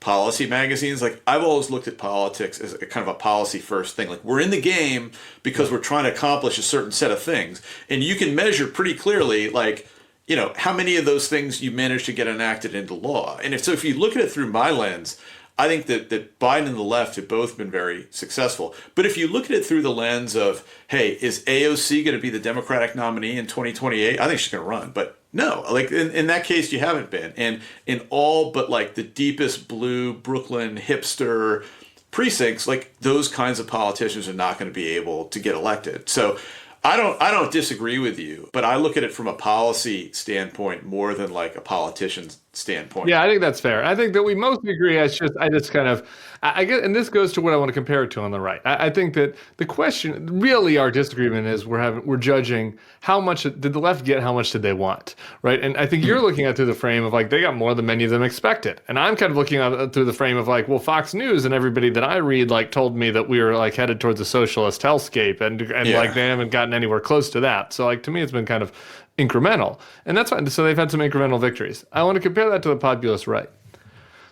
B: policy magazines, like I've always looked at politics as a kind of a policy first thing. Like we're in the game because we're trying to accomplish a certain set of things. And you can measure pretty clearly, like, you know, how many of those things you manage to get enacted into law. And if you look at it through my lens, I think that Biden and the left have both been very successful. But if you look at it through the lens of, hey, is AOC going to be the Democratic nominee in 2028? I think she's going to run. But no, like in that case, you haven't been. And in all but like the deepest blue Brooklyn hipster precincts, like those kinds of politicians are not going to be able to get elected. So I don't disagree with you, but I look at it from a policy standpoint more than like a politician's standpoint.
A: Yeah, I think that's fair. I think that we mostly agree. I just kind of, I get, and this goes to what I want to compare it to on the right. I think that the question, really, our disagreement is we're judging how much did the left get, how much did they want, right? And I think you're looking at it through the frame of like they got more than many of them expected, and I'm kind of looking at it through the frame of like, well, Fox News and everybody that I read like told me that we were like headed towards a socialist hellscape, and like they haven't gotten anywhere close to that. So like to me, it's been kind of incremental, and that's fine. So they've had some incremental victories. I want to compare that to the populist right.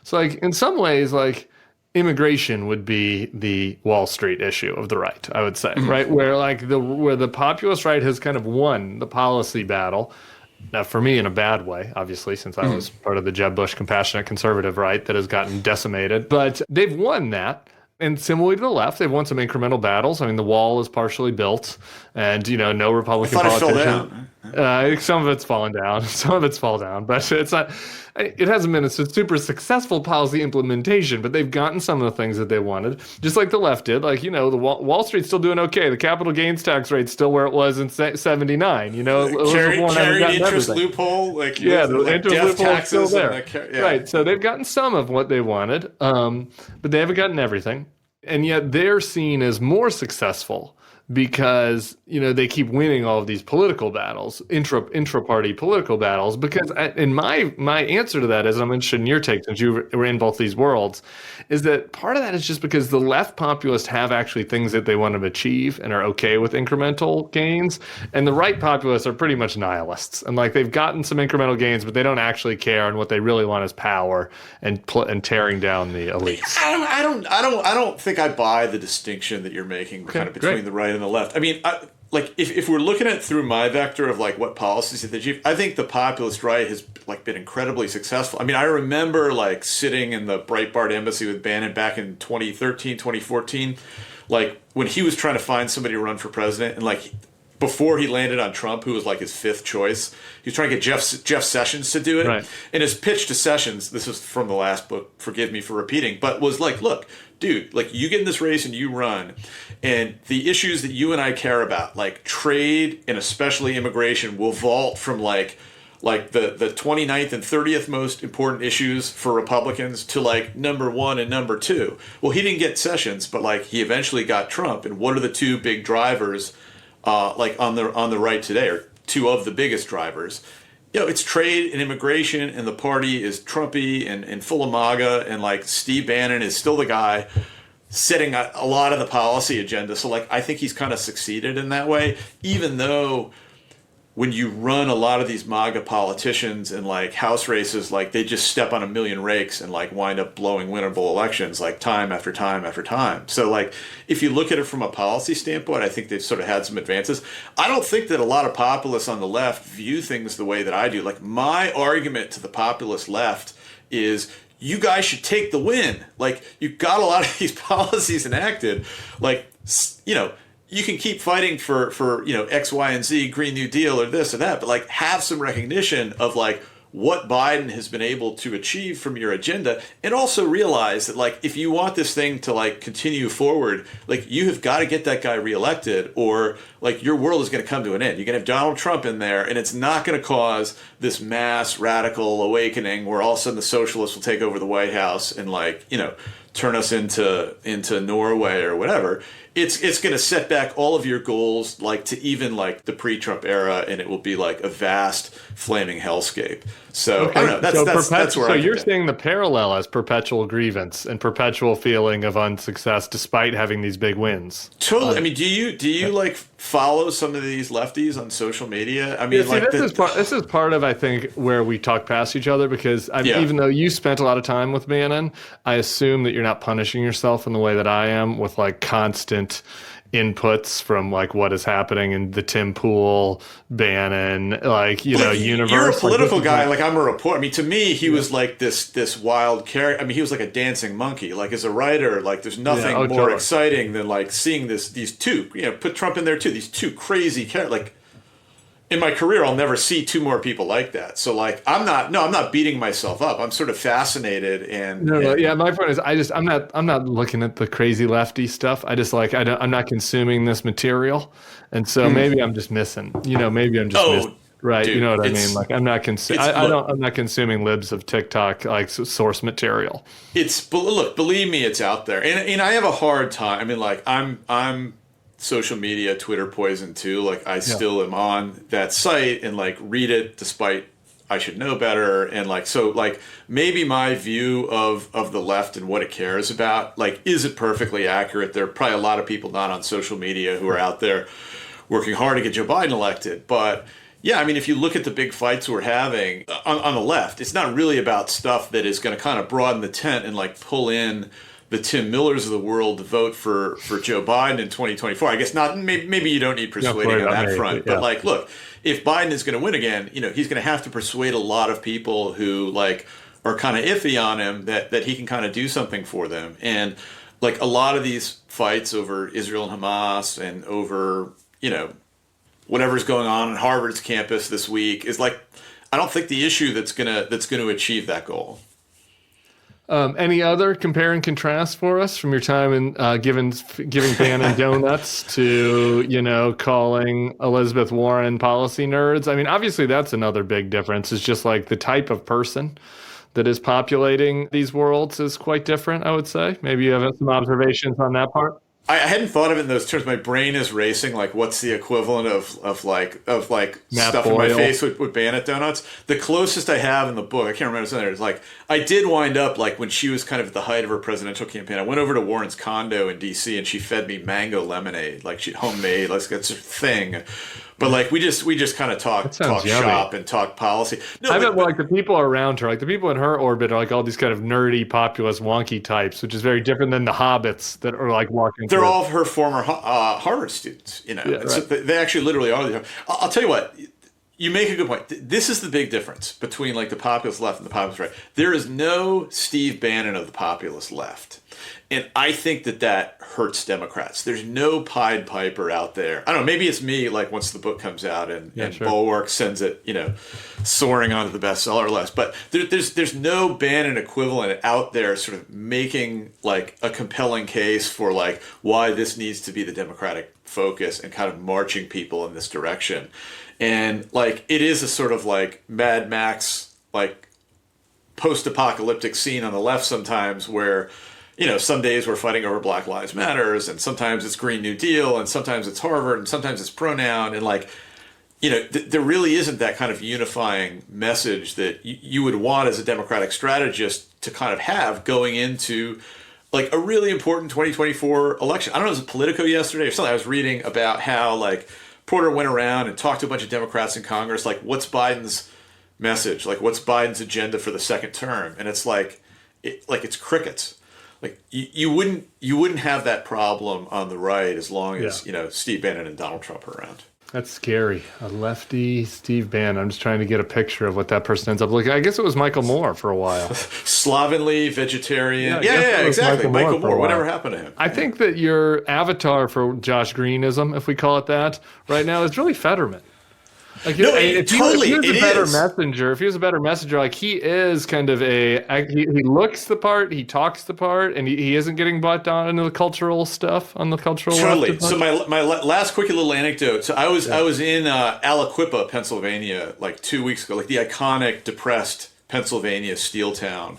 A: So like in some ways, like immigration would be the Wall Street issue of the right, I would say, right? Where like where the populist right has kind of won the policy battle. Now, for me, in a bad way, obviously, since I was part of the Jeb Bush compassionate conservative right that has gotten decimated. But they've won that. And similarly to the left, they've won some incremental battles. I mean, the wall is partially built, and no Republican politician. Some of it's fallen down. Some of it's fallen down, but it's not. It hasn't been a super successful policy implementation. But they've gotten some of the things that they wanted, just like the left did. Like the Wall Street's still doing okay. The capital gains tax rate's still where it was in '79.
B: Carried interest loophole, the interest loophole is still there.
A: Right. So they've gotten some of what they wanted, but they haven't gotten everything. And yet they're seen as more successful because, they keep winning all of these political battles, intra-party political battles. Because in my answer to that is, and I'm interested in your take since you were in both these worlds, is that part of that is just because the left populists have actually things that they want to achieve and are okay with incremental gains. And the right populists are pretty much nihilists. And like they've gotten some incremental gains, but they don't actually care. And what they really want is power and tearing down the elites.
B: I don't think I buy the distinction that you're making kind of between the right and the left. I mean, if we're looking at it through my vector of like what policies did they achieve, I think the populist right has like been incredibly successful. I mean, I remember like sitting in the Breitbart embassy with Bannon back in 2013, 2014, like when he was trying to find somebody to run for president, and like before he landed on Trump, who was like his fifth choice, he was trying to get Jeff Sessions to do it. Right. And his pitch to Sessions, this is from the last book, forgive me for repeating, but was like, look, dude, like you get in this race and you run, and the issues that you and I care about, like trade and especially immigration, will vault from like the 29th and 30th most important issues for Republicans to like number 1 and number 2. Well, he didn't get Sessions, but like he eventually got Trump. And what are the two big drivers like on the right today, or two of the biggest drivers? It's trade and immigration, and the party is Trumpy and full of MAGA, and like Steve Bannon is still the guy setting a lot of the policy agenda. So like I think he's kind of succeeded in that way, even though when you run a lot of these MAGA politicians in like house races, like they just step on a million rakes and like wind up blowing winnable elections like time after time after time. So like if you look at it from a policy standpoint, I think they've sort of had some advances. I don't think that a lot of populists on the left view things the way that I do. Like my argument to the populist left is, you guys should take the win. Like you got a lot of these policies enacted, like, you can keep fighting for X, Y, and Z, Green New Deal or this or that, but like have some recognition of like what Biden has been able to achieve from your agenda, and also realize that like if you want this thing to like continue forward, like you have got to get that guy reelected, or like your world is going to come to an end. You're going to have Donald Trump in there, and it's not going to cause this mass radical awakening where all of a sudden the socialists will take over the White House and like turn us into Norway or whatever, it's going to set back all of your goals, like to even like the pre-Trump era, and it will be like a vast flaming hellscape. So I don't know. That's where
A: so you're seeing the parallel as perpetual grievance and perpetual feeling of unsuccess despite having these big wins.
B: Totally. I mean, do you like follow some of these lefties on social media? I mean,
A: this is part of, I think, where we talk past each other, because even though you spent a lot of time with Bannon, I assume that you're not punishing yourself in the way that I am with like constant inputs from like what is happening in the Tim Pool, Bannon, like, universe.
B: You're a political guy. Like, I'm a reporter. I mean, to me, he was like this wild character. I mean, he was like a dancing monkey. Like, as a writer, like there's nothing more exciting than like seeing these two, put Trump in there too, these two crazy characters. Like, in my career, I'll never see two more people like that. So like, I'm not beating myself up. I'm sort of fascinated
A: my point is I'm not looking at the crazy lefty stuff. I just like, I'm not consuming this material. And so maybe I'm just missing, maybe I'm just missing. Right.
B: Dude,
A: you know what I mean? Like, I'm not consuming libs of TikTok, like source material.
B: Look, believe me, it's out there. And I have a hard time. I mean, like I'm social media, Twitter poison too. Like I still am on that site and like read it despite I should know better. And like, so like maybe my view of the left and what it cares about, like, is it perfectly accurate? There are probably a lot of people not on social media who are out there working hard to get Joe Biden elected. But yeah, I mean, if you look at the big fights we're having on the left, it's not really about stuff that is going to kind of broaden the tent and like pull in the Tim Millers of the world to vote for Joe Biden in 2024. I guess not. Maybe you don't need persuading on that front. But like, look, if Biden is going to win again, he's going to have to persuade a lot of people who like are kind of iffy on him that he can kind of do something for them. And like a lot of these fights over Israel and Hamas and over whatever's going on Harvard's campus this week is like, I don't think the issue that's gonna achieve that goal.
A: Any other compare and contrast for us from your time in giving Bannon donuts to calling Elizabeth Warren policy nerds? I mean, obviously that's another big difference. It's just like the type of person that is populating these worlds is quite different, I would say. Maybe you have some observations on that part.
B: I hadn't thought of it in those terms. My brain is racing. Like, what's the equivalent of
A: Matt
B: stuff
A: Boyle.
B: In my face with Bannon donuts? The closest I have in the book, I can't remember what's in there. It's like I did wind up like when she was kind of at the height of her presidential campaign. I went over to Warren's condo in D.C. and she fed me mango lemonade, like she homemade. Like that's her thing. But like we just kind of talk shop and talk policy. No,
A: I bet like the people around her, like the people in her orbit, are like all these kind of nerdy, populist, wonky types, which is very different than the hobbits that are like walking.
B: They're all her former Harvard students,
A: Yeah,
B: So they actually literally are. I'll tell you what. You make a good point. This is the big difference between like the populist left and the populist right. There is no Steve Bannon of the populist left. And I think that hurts Democrats. There's no Pied Piper out there. I don't know, maybe it's me, like once the book comes out and Bulwark sends it, soaring onto the bestseller list. But there's no Bannon equivalent out there sort of making like a compelling case for like why this needs to be the Democratic focus and kind of marching people in this direction. And like it is a sort of like Mad Max, like post-apocalyptic scene on the left sometimes where some days we're fighting over Black Lives Matters, and sometimes it's Green New Deal, and sometimes it's Harvard, and sometimes it's pronoun, and like, there really isn't that kind of unifying message that you would want as a Democratic strategist to kind of have going into like a really important 2024 election. I don't know, it was Politico yesterday or something. I was reading about how like Porter went around and talked to a bunch of Democrats in Congress, like what's Biden's message? Like what's Biden's agenda for the second term? And it's like, it's crickets. Like you wouldn't have that problem on the right as long as Steve Bannon and Donald Trump are around.
A: That's scary. A lefty Steve Bannon. I'm just trying to get a picture of what that person ends up looking. I guess it was Michael Moore for a while.
B: Slovenly, vegetarian. Yeah, exactly. Michael Moore. Whatever happened to him?
A: I think that your avatar for Josh Greenism, if we call it that, right now is really Fetterman. Like, if he was a better messenger, like he is kind of he looks the part, he talks the part, and he isn't getting bought down into the cultural stuff on the cultural.
B: Totally. So my last quick little anecdote. So I was in Aliquippa, Pennsylvania, like 2 weeks ago, like the iconic depressed Pennsylvania steel town.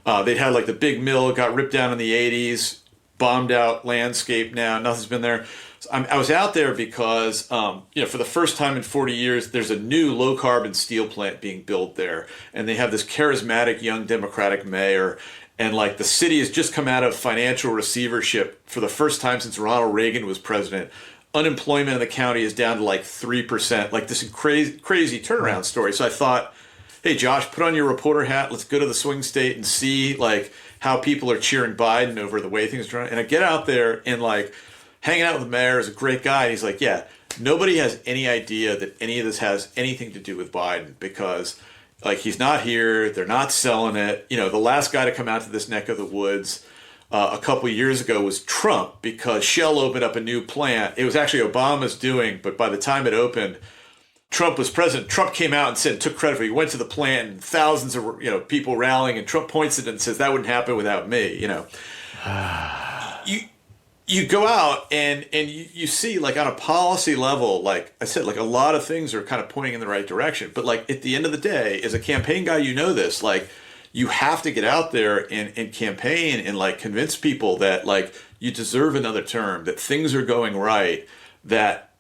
B: They'd had like the big mill, got ripped down in the 80s, bombed out landscape now, nothing's been there. So I was out there because, for the first time in 40 years, there's a new low carbon steel plant being built there. And they have this charismatic young Democratic mayor. And like the city has just come out of financial receivership for the first time since Ronald Reagan was president. Unemployment in the county is down to like 3%, like this crazy turnaround story. So I thought, hey, Josh, put on your reporter hat. Let's go to the swing state and see like how people are cheering Biden over the way things are running. And I get out there and like hanging out with the mayor is a great guy. And he's like, yeah, nobody has any idea that any of this has anything to do with Biden because like he's not here. They're not selling it. The last guy to come out to this neck of the woods a couple of years ago was Trump because Shell opened up a new plant. It was actually Obama's doing, but by the time it opened, Trump was president. Trump came out and said, took credit for it. He went to the plant and thousands of people rallying, and Trump points at it and says, that wouldn't happen without me. You go out and you see like on a policy level, like I said, like a lot of things are kind of pointing in the right direction. But like at the end of the day, as a campaign guy, this, like you have to get out there and campaign and like convince people that like you deserve another term, that things are going right, that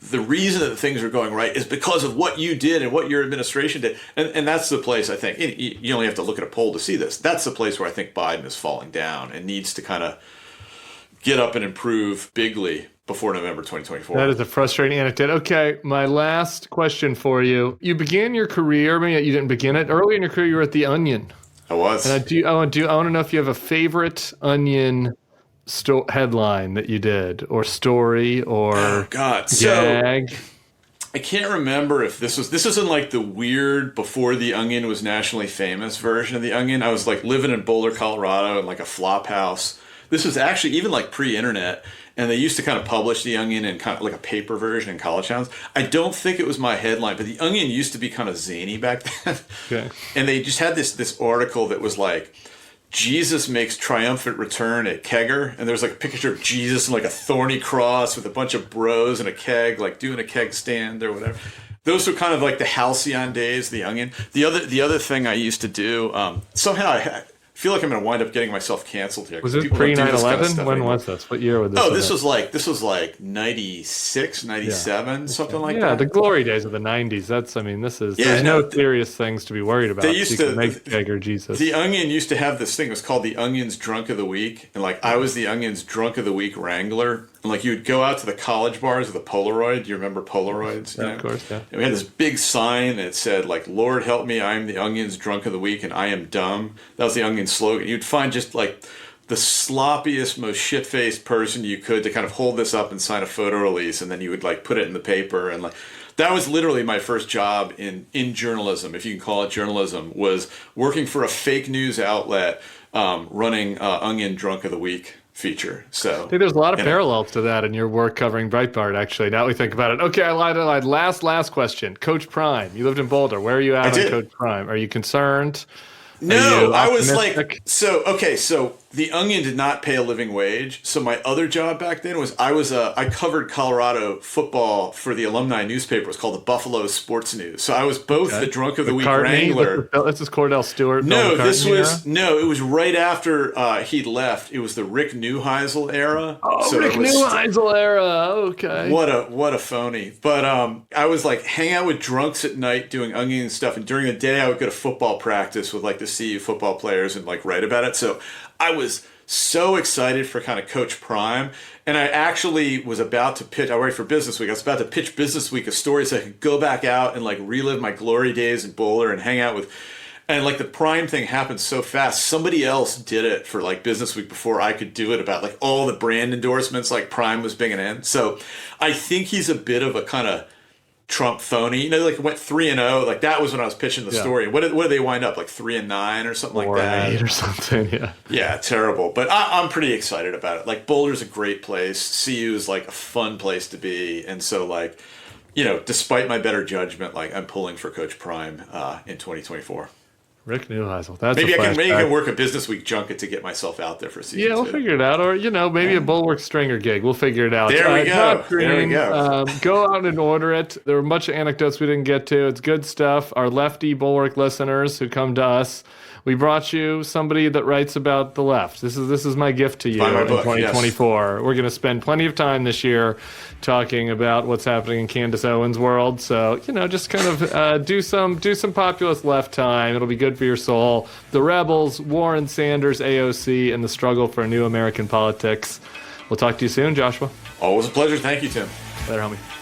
B: the reason that things are going right is because of what you did and what your administration did. And that's the place I think, you only have to look at a poll to see this. That's the place where I think Biden is falling down and needs to kind of get up and improve bigly before November 2024.
A: That is a frustrating anecdote. Okay, my last question for you. You began your career, maybe you didn't begin it. Early in your career, you were at The Onion.
B: I was.
A: And I want to know if you have a favorite Onion headline that you did, or story, or
B: gag. So, I can't remember if this was in like the weird before The Onion was nationally famous version of The Onion. I was like living in Boulder, Colorado in like a flop house. This was actually even like pre-internet, and they used to kind of publish The Onion in kind of like a paper version in college towns. I don't think it was my headline, but The Onion used to be kind of zany back then. Okay. And they just had this article that was like, Jesus makes triumphant return at Kegger, and there's like a picture of Jesus and like a thorny cross with a bunch of bros and a keg, like doing a keg stand or whatever. Those were kind of like the halcyon days of The Onion. The other thing I used to do, somehow I feel like I'm going to wind up getting myself canceled here.
A: Was it pre 9/11? When was this? What year was this?
B: Oh, this was like 96, 97, something like that.
A: Yeah, the glory days of the 90s. There's no serious things to be worried about.
B: They used to
A: make Kegger Jesus.
B: The Onion used to have this thing. It was called The Onion's Drunk of the Week, and like I was The Onion's Drunk of the Week wrangler. And like you would go out to the college bars with a Polaroid. Do you remember Polaroids?
A: Yeah, of course, yeah.
B: And we had this big sign that said like, Lord help me, I am The Onion's Drunk of the Week and I am dumb. That was The Onion's slogan. You'd find just like the sloppiest, most shit-faced person you could to kind of hold this up and sign a photo release, and then you would like put it in the paper. And like that was literally my first job in journalism, if you can call it journalism, was working for a fake news outlet, running Onion Drunk of the Week feature. So
A: I think there's a lot of parallels to that in your work covering Breitbart, actually, now we think about it. Okay, I lied. Last question. Coach Prime. You lived in Boulder. Where are you at on Coach Prime? Are you concerned?
B: No, I was like, so The Onion did not pay a living wage. So my other job back then was I covered Colorado football for the alumni newspaper. It was called the Buffalo Sports News. So I was both the Drunk of the Week wrangler.
A: This is Cordell Stewart.
B: No, it was right after he'd left. It was the Rick Neuheisel era.
A: Oh, so Rick Neuheisel era. Okay.
B: What a phony. But I was like hang out with drunks at night doing Onion stuff, and during the day I would go to football practice with like the CU football players and like write about it. So I was so excited for kind of Coach Prime, and I actually was about to pitch. I worked for Business Week. I was about to pitch Business Week a story so I could go back out and like relive my glory days in Boulder and hang out with. And like the Prime thing happened so fast. Somebody else did it for like Business Week before I could do it, about like all the brand endorsements like Prime was bringing in. So I think he's a bit of a kind of Trump phony, like went 3-0. Like that was when I was pitching the story. What did they wind up, like 3-9 or something like that?
A: 4-8 or something. Yeah.
B: Yeah, terrible. But I'm pretty excited about it. Like Boulder's a great place. CU is like a fun place to be, and so like, despite my better judgment, like I'm pulling for Coach Prime in 2024.
A: Rick Neuheisel. That's
B: Maybe
A: a
B: I
A: flashback.
B: can work a Business Week junket to get myself out there for season 2.
A: Yeah, we'll figure it out. Or, maybe a Bulwark Stringer gig. We'll figure it out.
B: There we go.
A: Josh Green,
B: There we go.
A: Go out and order it. There were a bunch of anecdotes we didn't get to. It's good stuff. Our lefty Bulwark listeners who come to us, we brought you somebody that writes about the left. This is my gift to you
B: Buy my
A: in
B: book,
A: 2024.
B: yes.
A: We're going to spend plenty of time this year talking about what's happening in Candace Owens' world. So, just kind of do some populist left time. It'll be good for your soul. The Rebels, Warren Sanders, AOC, and the struggle for a new American politics. We'll talk to you soon, Joshua.
B: Always a pleasure. Thank you, Tim.
A: Later, homie.